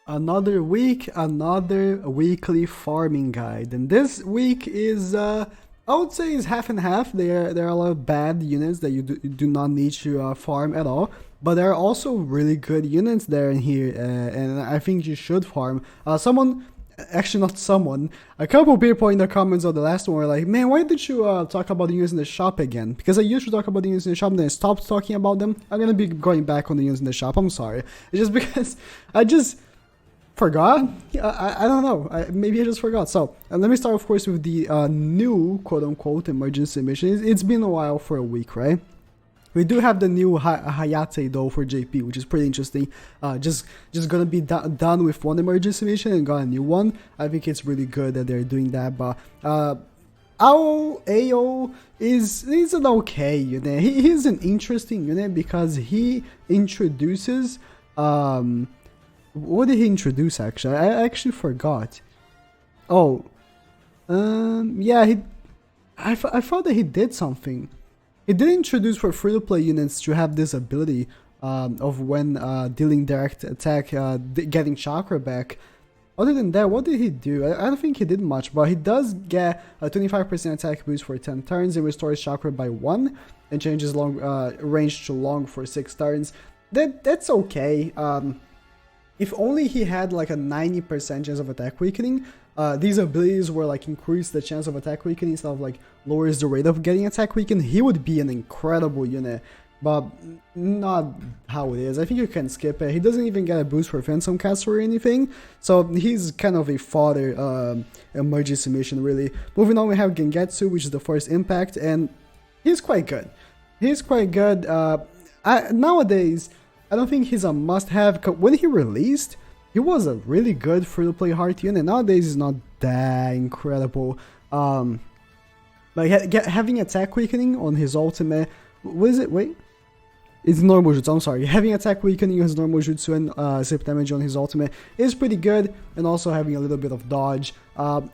Another week, another weekly farming guide, and this week is I would say is half and half. There are a lot of bad units that you do not need to farm at all, but there are also really good units there in here, and I think you should farm. Actually not someone, a couple people in the comments of the last one were like, man, why did you talk about the units in the shop again? Because I used to talk about the units in the shop, then I stopped talking about them. I'm gonna be going back on the units in the shop. I'm sorry. It's just because I just forgot. I don't know. Maybe I just forgot. So let me start, of course, with the new quote-unquote emergency mission. It's been a while, for a week, right? We do have the new Hayate though for JP, which is pretty interesting. Just gonna be done with one emergency mission and got a new one. I think it's really good that they're doing that. But AO is an okay unit. He's an interesting unit because he introduces what did he introduce actually? I actually forgot. Oh, yeah, I thought that he did something. He did introduce for free-to-play units to have this ability of when dealing direct attack, getting chakra back. Other than that, what did he do? I don't think he did much, but he does get a 25% attack boost for 10 turns and restores chakra by 1 and changes long range to long for 6 turns. That's okay. If only he had like a 90% chance of attack weakening, these abilities were like increase the chance of attack weakening instead of like lowers the rate of getting attack weakened, he would be an incredible unit, but not how it is. I think you can skip it. He doesn't even get a boost for Phantom Cast or anything, so he's kind of a fodder emergency mission really. Moving on, we have Gengetsu, which is the first impact, and he's quite good. He's quite good. Nowadays, I don't think he's a must-have. When he released, he was a really good free-to-play heart unit. Nowadays, he's not that incredible. Like having attack weakening on his ultimate. What is it? Wait, it's normal jutsu. I'm sorry. Having attack weakening on his normal jutsu and zip damage on his ultimate is pretty good, and also having a little bit of dodge.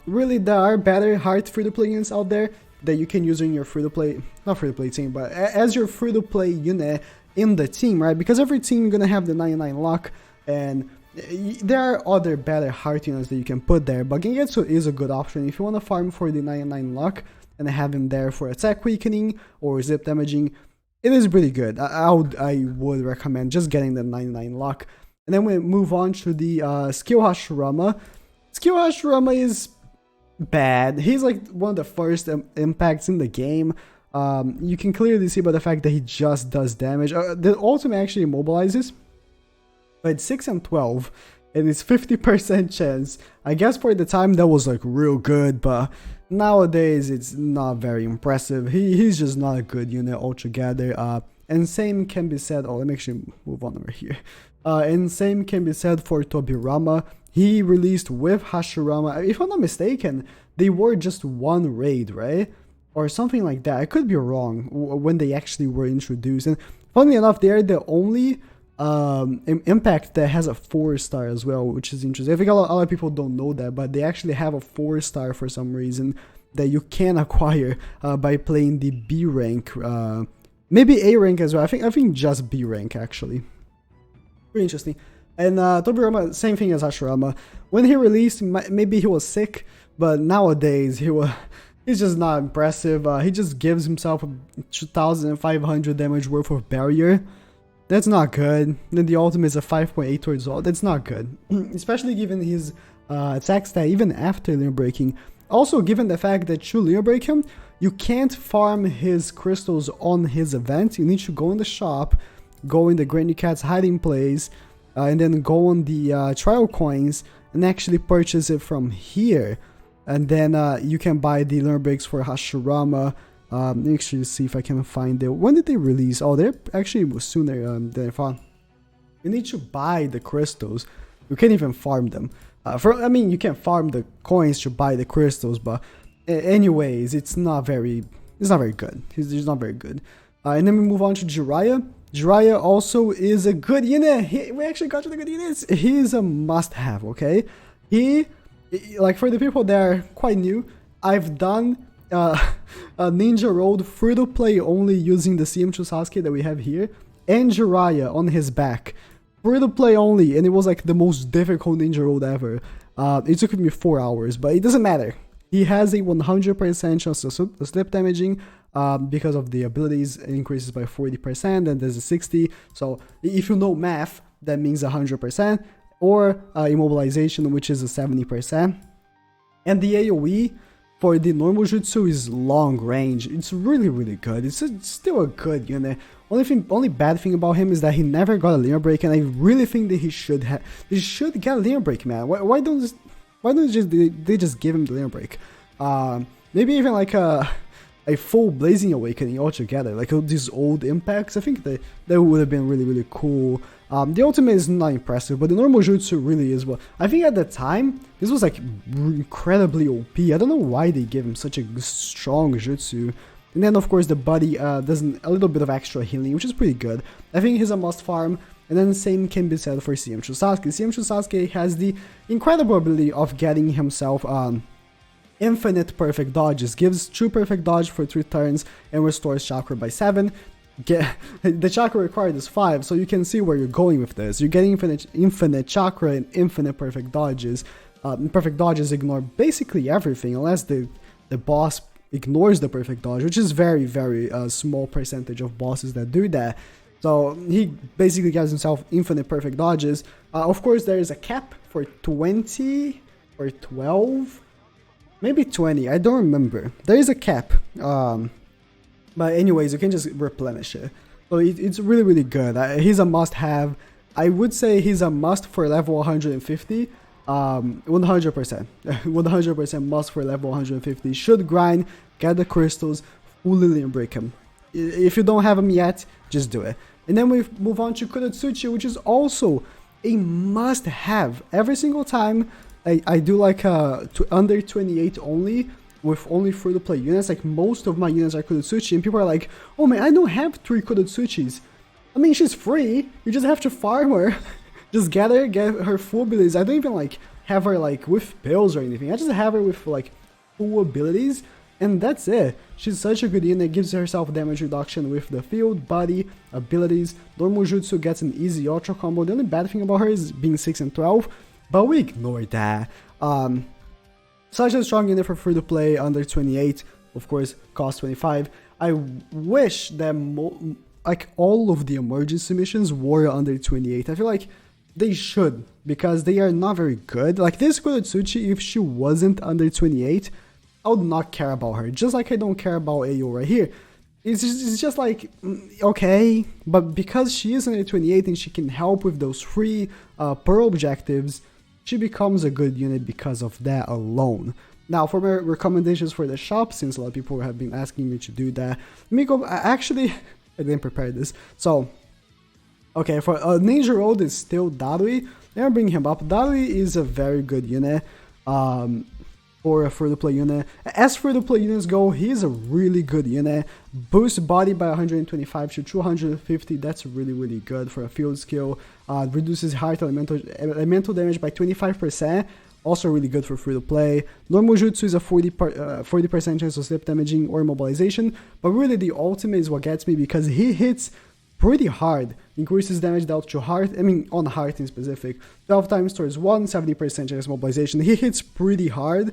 Really, there are better heart free-to-play units out there that you can use in your free-to-play, not free-to-play team, but as your free-to-play unit in the team, right? Because every team gonna have the 99 luck, and there are other better heart units that you can put there, but Gengetsu is a good option if you want to farm for the 99 luck and have him there for attack weakening or zip damaging. It is pretty good. I would recommend just getting the 99 luck. And then we move on to the skill Hashirama. Skill Hashirama is bad. He's like one of the first impacts in the game. You can clearly see by the fact that he just does damage. The ultimate actually immobilizes, but it's 6 and 12, and it's 50% chance. I guess for the time that was like real good, but nowadays it's not very impressive. He's just not a good unit altogether. And same can be said. Oh, let me actually move on over here. And same can be said for Tobirama. He released with Hashirama. If I'm not mistaken, they were just one raid, right? Or something like that. I could be wrong when they actually were introduced. And funnily enough, they're the only impact that has a 4-star as well, which is interesting. I think a lot of people don't know that, but they actually have a 4-star for some reason that you can acquire by playing the B rank, maybe A rank as well. I think just B rank actually. Pretty interesting. And Tobirama, same thing as Hashirama. When he released, maybe he was sick, but nowadays he's just not impressive. He just gives himself 2,500 damage worth of barrier. That's not good. Then the ultimate is a 5.8 towards all. That's not good. Especially given his attack stat even after Limit Breaking. Also given the fact that to Limit Break him, you can't farm his crystals on his event. You need to go in the shop, go in the Granny Cat's hiding place, and then go on the trial coins and actually purchase it from here. And then you can buy the Limit Breaks for Hashirama. Let me actually see if I can find it. When did they release? Oh, they're actually sooner than I thought. You need to buy the crystals. You can't even farm them. I mean, you can farm the coins to buy the crystals, but anyways, it's not very good. He's not very good. And then we move on to Jiraiya. Jiraiya also is a good unit. We actually got to the good units. He is a must-have. Okay, like for the people that are quite new, I've done a Ninja Road free-to-play only using the CM2 Sasuke that we have here, and Jiraiya on his back. free to play only, and it was like the most difficult ninja road ever. It took me 4 hours, but it doesn't matter. He has a 100% chance of slip damaging because of the abilities. It increases by 40%, and there's a 60. So if you know math, that means 100%, or immobilization, which is a 70%. And the AoE for the normal jutsu is long range. It's really, really good. It's still a good unit. Only bad thing about him is that he never got a linear break, and I really think that he should get a linear break, man. Why don't they just give him the linear break? Maybe even like a full Blazing Awakening altogether, like these old impacts. I think that would have been really, really cool. The ultimate is not impressive, but the normal jutsu really is. Well, I think at the time this was like incredibly OP. I don't know why they gave him such a strong jutsu. And then of course the body does a little bit of extra healing, which is pretty good. I think he's a must farm. And then the same can be said for CM Sasuke. CM Sasuke has the incredible ability of getting himself infinite perfect dodges, gives 2 perfect dodge for 3 turns, and restores chakra by 7. The chakra required is 5, so you can see where you're going with this. You're getting infinite chakra and infinite perfect dodges. Perfect dodges ignore basically everything, unless the boss ignores the perfect dodge, which is very, very small percentage of bosses that do that. So he basically gives himself infinite perfect dodges. Of course, there is a cap for 20 or 12, maybe 20. I don't remember. There is a cap. But anyways, you can just replenish it. So it's really, really good. He's a must-have. I would say he's a must for level 150. 100%. 100% must for level 150. Should grind, get the crystals, fully linear break him. If you don't have him yet, just do it. And then we move on to Kurotsuchi, which is also a must-have. Every single time I do like under 28 only, with only free-to-play units, like most of my units are Kurotsuchi, and people are like, oh man, I don't have 3 Kurotsuchis. I mean, she's free, you just have to farm her. Just get her full abilities. I don't even like have her like with pills or anything. I just have her with like full abilities, and that's it. She's such a good unit, gives herself damage reduction with the field, body, abilities. Normal jutsu gets an easy ultra combo. The only bad thing about her is being 6 and 12, but we ignore that. Such a strong unit for free to play under 28, of course, cost 25. I wish that like all of the emergency missions were under 28. I feel like they should, because they are not very good. Like this Kurotsuchi, if she wasn't under 28, I would not care about her. Just like I don't care about Ayo right here. It's just like, okay, but because she is under 28 and she can help with those free pearl objectives, she becomes a good unit because of that alone. Now, for my recommendations for the shop, since a lot of people have been asking me to do that, let me go. Actually, I didn't prepare this. So, okay, for Ninja Road is still Darui. Let me bring him up. Darui is a very good unit for a free-to-play unit. As free-to-play units go, he's a really good unit. Boosts body by 125 to 250. That's really, really good for a field skill. Reduces heart elemental damage by 25%. Also really good for free-to-play. Normal jutsu is a 40% chance of slip damaging or immobilization. But really the ultimate is what gets me, because he hits pretty hard. Increases damage dealt to heart, I mean on heart in specific. 12 times towards 1, 70% chance mobilization. He hits pretty hard,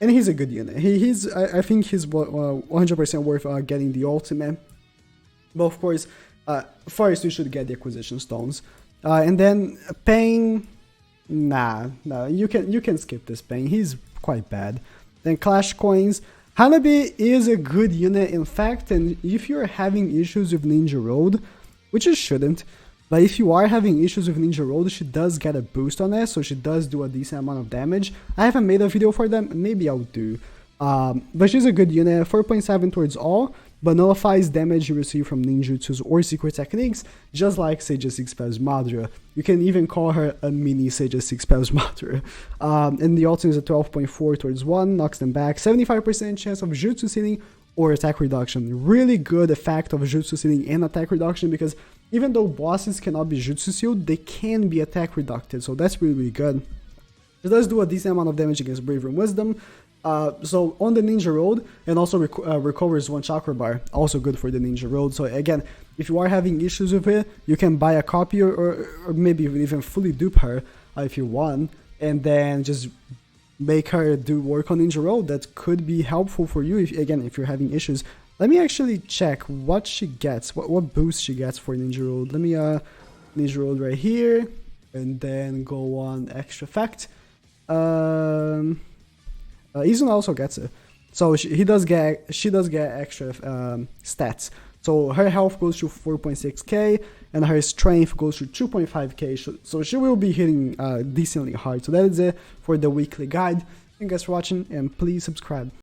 and he's a good unit. I think he's 100% worth getting the ultimate. But of course, first you should get the acquisition stones. And then Pain, nah, you can skip this Pain. He's quite bad. Then Clash Coins. Hanabi is a good unit in fact, and if you're having issues with Ninja Road, which you shouldn't, but if you are having issues with Ninja Road, she does get a boost on it, so she does do a decent amount of damage. I haven't made a video for them, maybe I'll do. But she's a good unit, 4.7 towards all, but nullifies damage you receive from ninjutsus or secret techniques, just like Seiya 6 Spells Madara. You can even call her a mini Seiya 6 Spells Madara. And the ultimate is a 12.4 towards 1, knocks them back, 75% chance of jutsu sealing or attack reduction. Really good effect of jutsu sealing and attack reduction, because even though bosses cannot be jutsu sealed, they can be attack reducted, so that's really, really good. It does do a decent amount of damage against Bravery and Wisdom. So on the Ninja Road, and also recovers 1 chakra bar, also good for the Ninja Road. So again, if you are having issues with it, you can buy a copy or maybe even fully dupe her if you want, and then just make her do work on Ninja Road. That could be helpful for you if you're having issues. Let me actually check what she gets, what boost she gets for Ninja Road. Let me Ninja Road right here, and then go on extra effect. Izuna also gets it, so she does get extra stats. So her health goes to 4.6k and her strength goes to 2.5k. So she will be hitting decently hard. So that is it for the weekly guide. Thank you guys for watching, and please subscribe.